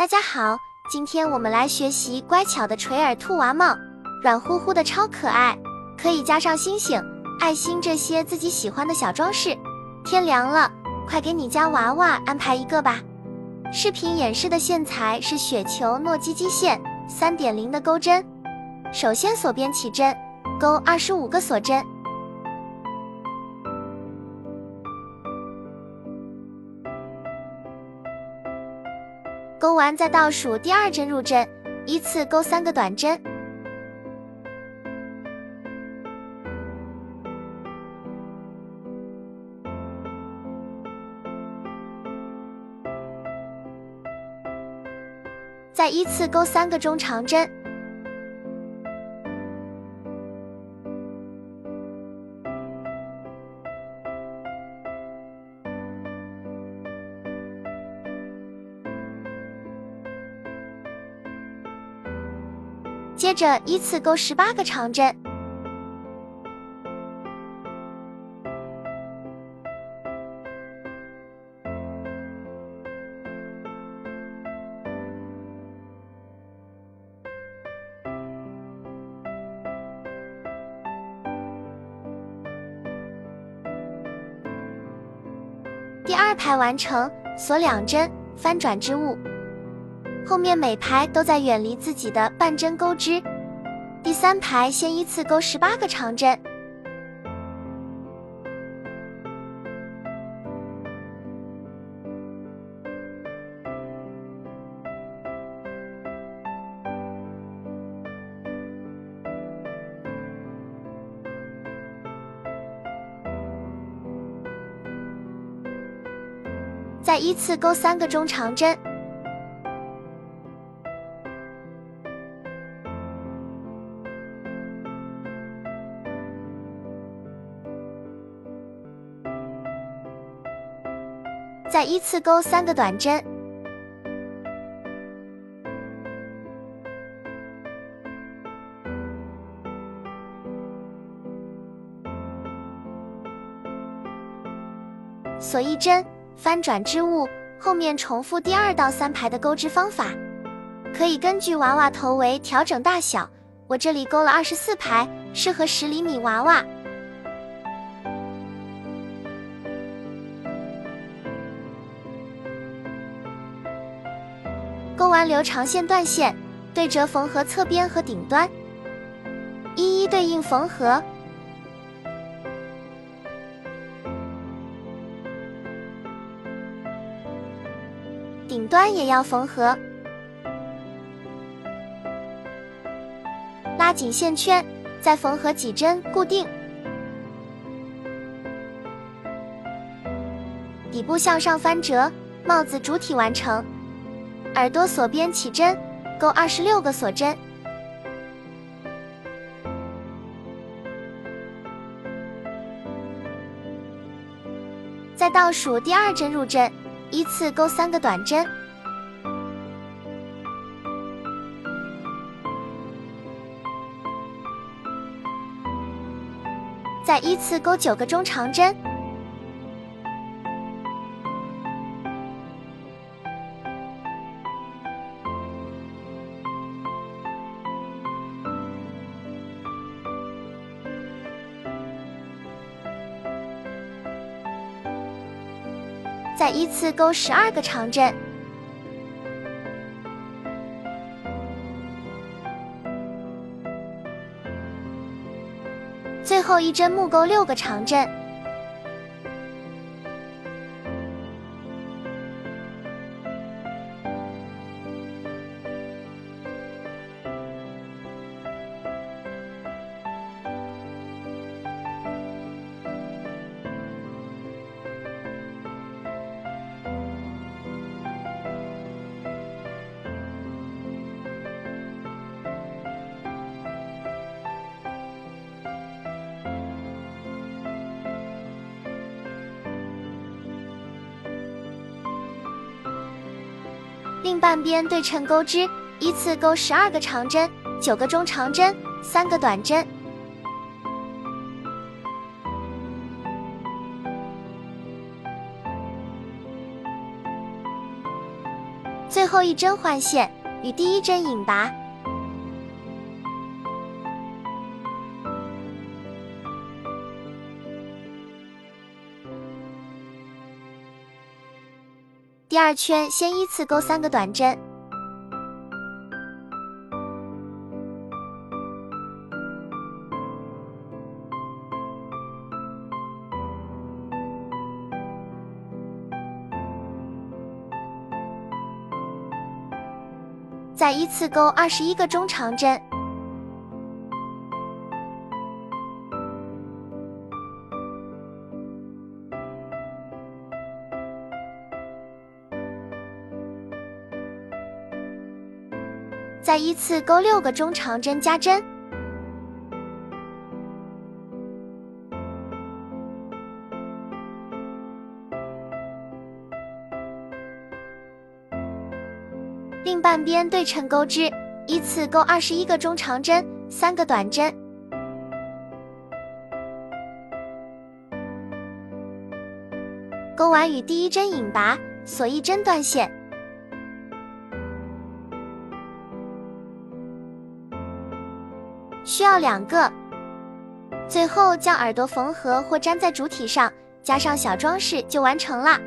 家好，今天我们来学习乖巧的垂耳兔娃帽，软乎乎的超可爱，可以加上星星、爱心这些自己喜欢的小装饰。天凉了，快给你家娃娃安排一个吧。视频演示的线材是雪球诺基基线 3.0 的钩针。首先锁边起针，钩25个锁针。钩完再倒数第二针入针，依次钩3个短针。再依次钩3个中长针。接着依次钩18个长针。第2排完成，锁2针，翻转织物。后面每排都在远离自己的半针钩织。第3排先依次钩18个长针。再依次钩3个中长针。再依次钩3个短针。锁1针，翻转织物，后面重复第2到3排的钩织方法。可以根据娃娃头围调整大小，我这里钩了24排，适合10厘米娃娃。钩完留长线断线，对折缝合侧边和顶端，一一对应缝合。顶端也要缝合，拉紧线圈，再缝合几针固定。底部向上翻折，帽子主体完成。耳朵锁边起针，钩26个锁针。再倒数第2针入针，依次钩3个短针。再依次钩9个中长针。再依次钩12个长针。最后1针木钩6个长针。另半边对称钩织，依次钩12个长针、9个中长针、3个短针。最后后一针换线，与第一针引拔。第二圈先依次钩3个短针，再依次钩21个中长针。再依次钩6个中长针加针，另半边对称钩织，依次钩21个中长针，3个短针。钩完与第一针引拔，锁1针断线。需要2个，最后将耳朵缝合或粘在主体上，加上小装饰就完成啦。